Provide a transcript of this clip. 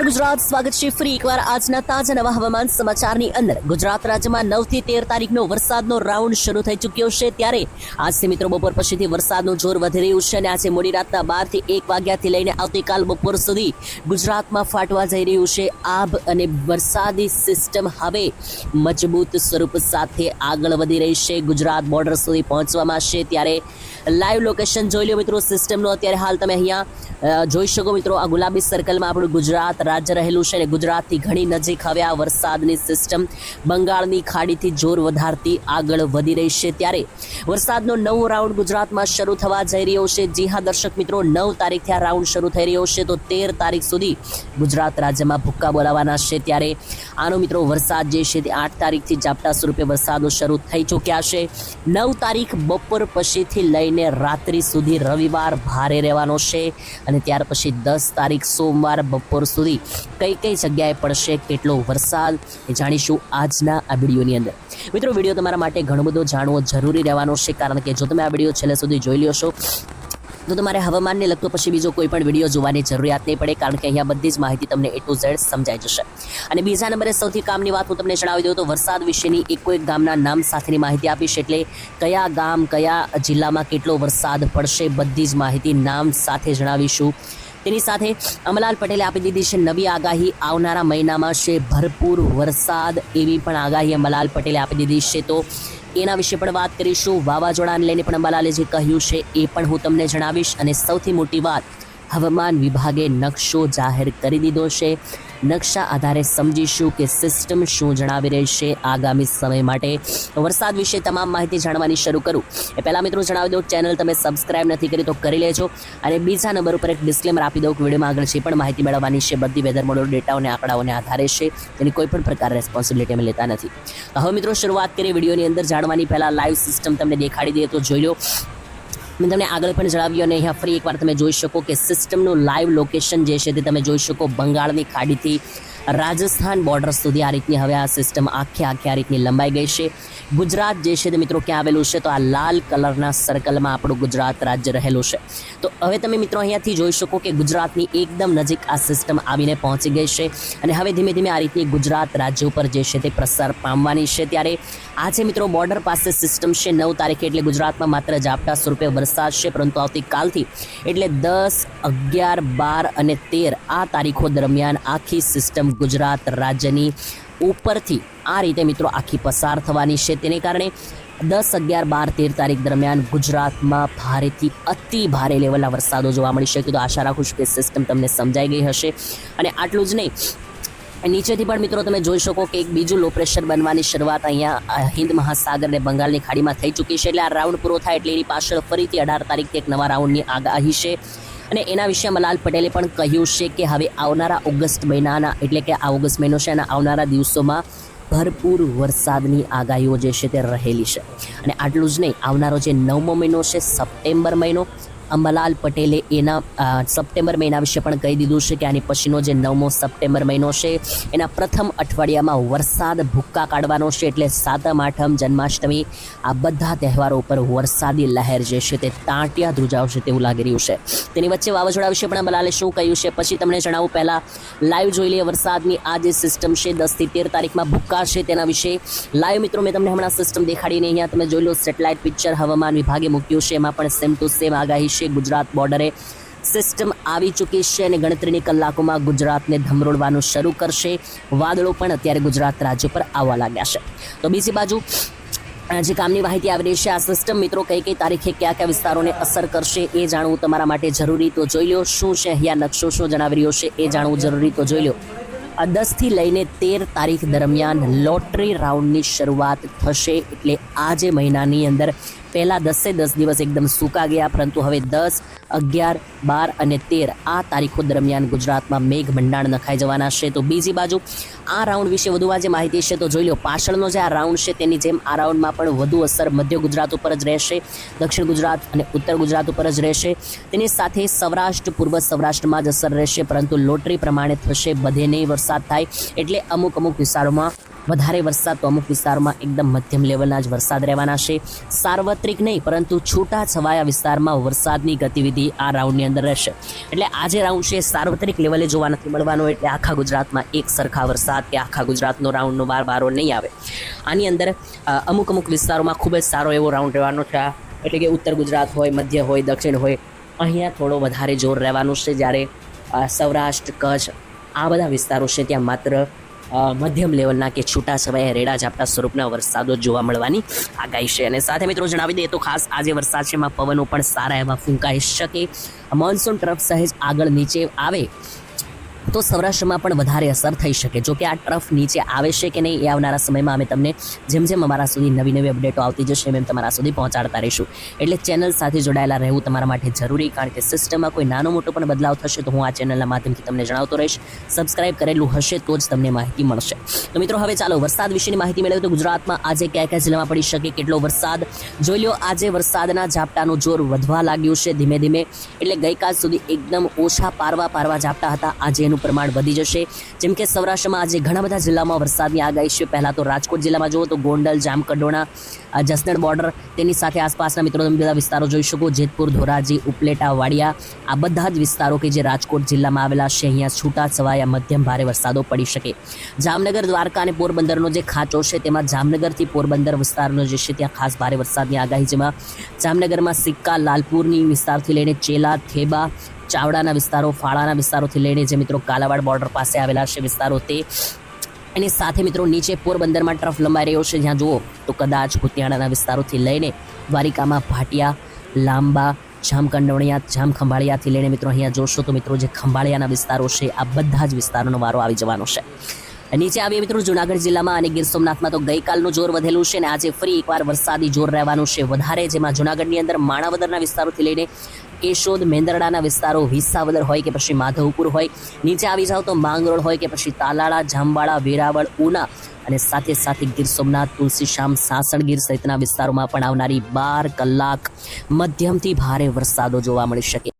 ગુજરાત સ્વાગત છે ફરી એકવાર આજના તાજા નવા હવામાન સમાચારની અંદર। ગુજરાત રાજ્યમાં 9 થી 13 તારીખનો વરસાદનો રાઉન્ડ શરૂ થઈ ચૂક્યો છે, ત્યારે આજથી મિત્રો બપોર પછીથી વરસાદનું જોર વધી રહ્યું છે અને આજે મોડી રાતના 12 થી 1 વાગ્યાથી લઈને આવતીકાલ બપોર સુધી ગુજરાતમાં ફાટવા જઈ રહ્યું છે આભ અને વરસાદી સિસ્ટમ હવે મજબૂત સ્વરૂપ સાથે આગળ વધી રહી છે, ગુજરાત બોર્ડર સુધી પહોંચવામાં છે। ત્યારે લાઈવ લોકેશન જોઈ લો મિત્રો સિસ્ટમનો। અત્યારે હાલ તમે અહીંયા જોઈ શકો મિત્રો, આ ગુલાબી સર્કલમાં આપણું ગુજરાત રાજ્ય રહેલું છે અને ગુજરાતથી ઘણી નજીક હવે આ વરસાદની સિસ્ટમ બંગાળની ખાડીથી જોર વધારતી આગળ વધી રહી છે। ત્યારે વરસાદનો નવો રાઉન્ડ ગુજરાતમાં શરૂ થવા જઈ રહ્યો છે। જી હા દર્શક મિત્રો, 9 તારીખથી આ રાઉન્ડ શરૂ થઈ રહ્યો છે, તો 13 તારીખ સુધી ગુજરાત રાજ્યમાં ભૂક્કા બોલાવાના છે। ત્યારે આનો મિત્રો વરસાદ જે છે તે 8 તારીખથી ઝાપટા સ્વરૂપે વરસાદો શરૂ થઈ ચૂક્યા છે। 9 તારીખ બપોર પછીથી લઈને રાત્રિ સુધી રવિવાર ભારે રહેવાનો છે અને ત્યાર પછી 10 તારીખ સોમવાર બપોર સુધી કઈ કઈ જગ્યાએ પડશે કેટલો વરસાદ એ જાણીશું આજના આ વિડીયોની અંદર। મિત્રો વિડીયો તમારા માટે ઘણો બધો જાણવો જરૂરી રહેવાનો છે, કારણ કે જો તમે આ વિડીયો છેલ્લે સુધી જોઈ લ્યો છો તો તમારે હવામાનને લગતો પછી બીજો કોઈ પણ વિડીયો જોવાની જરૂરિયાત નહીં પડે, કારણ કે અહીંયા બધી જ માહિતી તમને A to Z સમજાઈ જશે। અને બીજા નંબરે સૌથી કામની વાત હું તમને જણાવી દઉં તો વરસાદ વિશેની એક ગામના નામ સાથેની માહિતી આપીશ, એટલે કયા ગામ કયા જિલ્લામાં કેટલો વરસાદ પડશે બધી જ માહિતી નામ સાથે જણાવીશું। તેની સાથે અમલાલ પટેલે આપી દીધી છે નવી આગાહી, આવનારા મહિનામાં છે ભરપૂર વરસાદ, એવી પણ આગાહી અમલાલ પટેલે આપી દીધી છે, તો એના વિશે પણ વાત કરીશું। વાવાઝોડાને લઈને પણ અંબાલાલે જે કહ્યું છે એ પણ હું તમને જણાવીશ। અને સૌથી મોટી વાત, હવામાન વિભાગે નકશો જાહેર કરી દીધો છે, નકશા આધારે સમજીશું કે સિસ્ટમ શું જણાવી રહી છે આગામી સમય માટે। વરસાદ વિશે તમામ માહિતી જાણવાની શરૂ કરું એ પહેલાં મિત્રો જણાવી દઉં, ચેનલ તમે સબસ્ક્રાઇબ નથી કરી તો કરી લેજો। અને બીજા નંબર ઉપર એક ડિસ્ક્લેમર આપી દઉં કે વિડીયોમાં આગળ જે પણ માહિતી મેળવવાની છે બધી વેધર મોડલ ડેટા અને આંકડાઓને આધારે છે, તેની કોઈ પણ પ્રકાર રેસ્પોન્સિબિલિટી અમે લેતા નથી। હવે મિત્રો શરૂઆત કરીએ વિડીયોની અંદર જાણવાની પહેલાં લાઈવ સિસ્ટમ તમને દેખાડી દઈએ તો જોઈ લો। મેં તમને આગળ પણ જણાવ્યું અને અહીંયા ફરી એકવાર તમે જોઈ શકો કે સિસ્ટમનું લાઈવ લોકેશન જે છે તે તમે જોઈ શકો, બંગાળની ખાડીથી રાજસ્થાન બોર્ડર સુધી આ રીતની હવે આ સિસ્ટમ આખે આ રીતની લંબાઈ ગઈ છે। ગુજરાત જે છે તે મિત્રો ક્યાં આવેલું છે તો આ લાલ કલરના સર્કલમાં આપણું ગુજરાત રાજ્ય રહેલું છે। તો હવે તમે મિત્રો અહીંયાથી જોઈ શકો કે ગુજરાતની એકદમ નજીક આ સિસ્ટમ આવીને પહોંચી ગઈ છે અને હવે ધીમે ધીમે આ રીતની ગુજરાત રાજ્ય ઉપર જે છે તે પ્રસાર પામવાની છે। ત્યારે આજે મિત્રો બોર્ડર પાસે સિસ્ટમ છે 9 તારીખે, એટલે ગુજરાતમાં માત્ર ઝાપટા સ્વરૂપે વરસાદ છે, પરંતુ આવતીકાલથી એટલે 10, 11, 12 અને 13 આ તારીખો દરમિયાન આખી સિસ્ટમ ગુજરાત રાજ્યની ઉપરથી આ રીતે મિત્રો આખી પસાર થવાની છે। તેને કારણે 10, 11, 12, 13 તારીખ દરમિયાન ગુજરાતમાં ભારેથી અતિ ભારે લેવલના વરસાદો જોવા મળી શકે। તો આશા રાખું છું કે સિસ્ટમ તમને સમજાઈ ગઈ હશે। અને આટલું જ નહીં, નીચેથી પણ મિત્રો તમે જોઈ શકો કે એક બીજું લો પ્રેશર બનવાની શરૂઆત અહીંયા હિન્દ મહાસાગર અને બંગાળની ખાડીમાં થઈ ચૂકી છે, એટલે આ રાઉન્ડ પૂરો થાય એટલે એની પાછળ ફરીથી 18 તારીખથી એક નવા રાઉન્ડની આગાહી છે। અને એના વિશે અમલાલ પટેલે પણ કહ્યું છે કે હવે આવનારા ઓગસ્ટ મહિનાના, એટલે કે આ ઓગસ્ટ મહિનો છે એના આવનારા દિવસોમાં ભરપૂર વરસાદની આગાહીઓ જે છે તે રહેલી છે। અને આટલું જ નહીં, આવનારો જે 9મો મહિનો છે સપ્ટેમ્બર મહિનો, અંબાલાલ પટેલે એના સપ્ટેમ્બર મહિના વિશે પણ કહી દીધું છે કે આની પછીનો જે 9મો સપ્ટેમ્બર મહિનો છે એના પ્રથમ અઠવાડિયામાં વરસાદ ભૂક્કા કાઢવાનો છે, એટલે 7મ, 8મ, જન્માષ્ટમી આ બધા તહેવારો ઉપર વરસાદી લહેર જે છે તે તાંટિયા ધ્રુજાવશે તેવું લાગી રહ્યું છે। તેની વચ્ચે વાવાઝોડા વિશે પણ અંબાલાલે શું કહ્યું છે પછી તમને જણાવું, પહેલાં લાઈવ જોઈ લઈએ વરસાદની આ જે સિસ્ટમ છે 10 થી 13 તારીખમાં ભૂક્કા છે તેના વિશે લાઈવ મિત્રો મેં તમને હમણાં સિસ્ટમ દેખાડીને અહીંયા તમે જોઈ લો સેટેલાઇટ પિક્ચર હવામાન વિભાગે મૂક્યું છે, એમાં પણ સેમ ટુ સેમ આગાહી છે। ગુજરાત બોર્ડરે સિસ્ટમ આવી ચૂકી છે અને ગણતરીની કલાકોમાં ગુજરાતને ધમરોડવાનું શરૂ કરશે। વાદળો પણ અત્યારે ગુજરાત રાજ્ય પર આવવા લાગ્યા છે। તો બીજી બાજુ જે કામની માહિતી આવી રહી છે, આ સિસ્ટમ મિત્રો કઈ કઈ તારીખે કયા કયા વિસ્તારોને અસર કરશે એ જાણવું તમારા માટે જરૂરી, તો જોઈ લો। શું છે અહીંયા નકશો શું જણાવી રહ્યો છે એ જાણવું જરૂરી, તો જોઈ લો। 10 થી લઈને 13 તારીખ દરમિયાન લોટરી રાઉન્ડની શરૂઆત થશે, એટલે આ જે મહિનાની અંદર પહેલાં 10 દિવસ એકદમ સૂકા ગયા, પરંતુ હવે 10, 11, 12 અને 13 આ તારીખો દરમિયાન ગુજરાતમાં મેઘ ભંડાણ નખાઈ જવાના છે। તો બીજી બાજુ આ રાઉન્ડ વિશે વધુમાં જે માહિતી છે તો જોઈ લો, પાછળનો જે આ રાઉન્ડ છે તેની જેમ આ રાઉન્ડમાં પણ વધુ અસર મધ્ય ગુજરાત ઉપર જ રહેશે, દક્ષિણ ગુજરાત અને ઉત્તર ગુજરાત ઉપર જ રહેશે। તેની સાથે સૌરાષ્ટ્ર, પૂર્વ સૌરાષ્ટ્રમાં જ અસર રહેશે, પરંતુ લોટરી પ્રમાણે થશે, બધે નહીં વરસાદ થાય, એટલે અમુક વિસ્તારોમાં વધારે વરસાદ તો અમુક વિસ્તારોમાં એકદમ મધ્યમ લેવલના જ વરસાદ રહેવાના છે. સાર્વત્રિક નહીં પરંતુ છૂટા છવાયા વિસ્તારમાં વરસાદની ગતિવિધિ આ રાઉન્ડની અંદર રહેશે. એટલે આ જે રાઉન્ડ છે સાર્વત્રિક લેવલે જોવા નથી મળવાનો, એટલે આખા ગુજરાતમાં એક સરખા વરસાદ કે આખા ગુજરાતનો રાઉન્ડનો વારો નહીં આવે. આની અંદર અમુક વિસ્તારોમાં ખૂબ જ સારો એવો રાઉન્ડ રહેવાનો છે. એટલે કે ઉત્તર ગુજરાત હોય, મધ્ય હોય, દક્ષિણ હોય, અહીંયા થોડો વધારે જોર રહેવાનું છે. જ્યારે સૌરાષ્ટ્ર, કચ્છ આ બધા વિસ્તારો છે ત્યાં માત્ર મધ્યમ લેવલના કે છૂટાછવાયા રેડા ઝાપટા સ્વરૂપના વરસાદો જોવા મળવાની આગાહી છે. અને સાથે મિત્રો જણાવી દઈએ તો ખાસ આજે વરસાદ છે એમાં પવનો પણ સારા એવા ફૂંકાઈ શકે. મોન્સૂન ટ્રફ સહેજ આગળ નીચે આવે તો સૌરાષ્ટ્રમાં પણ વધારે અસર થઈ શકે. જો કે આ ટ્રફ નીચે આવે છે કે નહીં એ આવનારા સમયમાં અમે તમને જેમ અમારા સુધી નવી અપડેટો આવતી જશે એમ તમારા સુધી પહોંચાડતા રહીશું. એટલે ચેનલ સાથે જોડાયેલા રહેવું તમારા માટે જરૂરી, કારણ કે સિસ્ટમમાં કોઈ નાનો મોટો પણ બદલાવ થશે તો હું આ ચેનલના માધ્યમથી તમને જણાવતો રહીશ. સબસ્ક્રાઇબ કરેલું હશે તો જ તમને માહિતી મળશે. તો મિત્રો હવે ચાલો વરસાદ વિશેની માહિતી મેળવીએ. તો ગુજરાતમાં આજે કયા જિલ્લામાં પડી શકે, કેટલો વરસાદ જોઈ લો. આજે વરસાદના ઝાપટાનું જોર વધવા લાગ્યું છે ધીમે ધીમે. એટલે ગઈકાલ સુધી એકદમ ઓછા પારવા ઝાપટા હતા, આજે એનું પ્રમાણ વધી જશે. જેમ કે સૌરાષ્ટ્રમાં આજે ઘણા બધા જિલ્લામાં વરસાદની આગાહી છે. પહેલા તો રાજકોટ જિલ્લામાં જુઓ તો ગોંડલ, જામકંડોરણા, જસદણ બોર્ડર, તેની સાથે આસપાસના મિત્રો તમે બધા વિસ્તારો જોઈ શકો. જેતપુર, ધોરાજી, ઉપલેટા, વાડિયા આ બધા જ વિસ્તારો કે જે રાજકોટ જિલ્લામાં આવેલા છે, અહીંયા છૂટા છવાયા મધ્યમ ભારે વરસાદો પડી શકે. જામનગર, દ્વારકા અને પોરબંદરનો જે ખાંચો છે તેમાં જામનગરથી પોરબંદર વિસ્તારનો જે છે ત્યાં ખાસ ભારે વરસાદની આગાહી. જેમાં જામનગરમાં સિક્કા, લાલપુરની વિસ્તારથી લઈને ચેલા, થેબા, ચાવડાના વિસ્તારો, ફાળાના વિસ્તારોથી લઈને જે મિત્રો કાલાવાડ બોર્ડર પાસે આવેલા છે વિસ્તારો તે. એની સાથે મિત્રો નીચે પોરબંદરમાં ટ્રફ લંબાઈ રહ્યો છે, જ્યાં જુઓ તો કદાચ કુતિયાણાના વિસ્તારોથી લઈને દ્વારિકામાં ભાટિયા, લાંબા, જામકંડોળિયા, જામખંભાળિયાથી લઈને મિત્રો અહીંયા જોશો તો મિત્રો જે ખંભાળિયાના વિસ્તારો છે આ બધા જ વિસ્તારોનો વારો આવી જવાનો છે. નીચે આવીએ મિત્રો જૂનાગઢ જિલ્લામાં અને ગીર સોમનાથમાં તો ગઈકાલનું જોર વધેલું છે અને આજે ફરી એકવાર વરસાદી જોર રહેવાનું છે વધારે. જેમાં જૂનાગઢની અંદર માણાવદરના વિસ્તારોથી લઈને કેશોદ, મેંદરડાના વિસ્તારો, વિસાવદર હોય કે પછી માધવપુર હોય, નીચે આવી જાઓ તો માંગરોળ હોય કે પછી તાલાળા, જામવાળા, વેરાવળ, ઉના અને સાથે ગીર સોમનાથ, તુલસીશ્યામ, સાસણગીર સહિતના વિસ્તારોમાં પણ આવનારી 12 કલાક મધ્યમથી ભારે વરસાદો જોવા મળી શકે.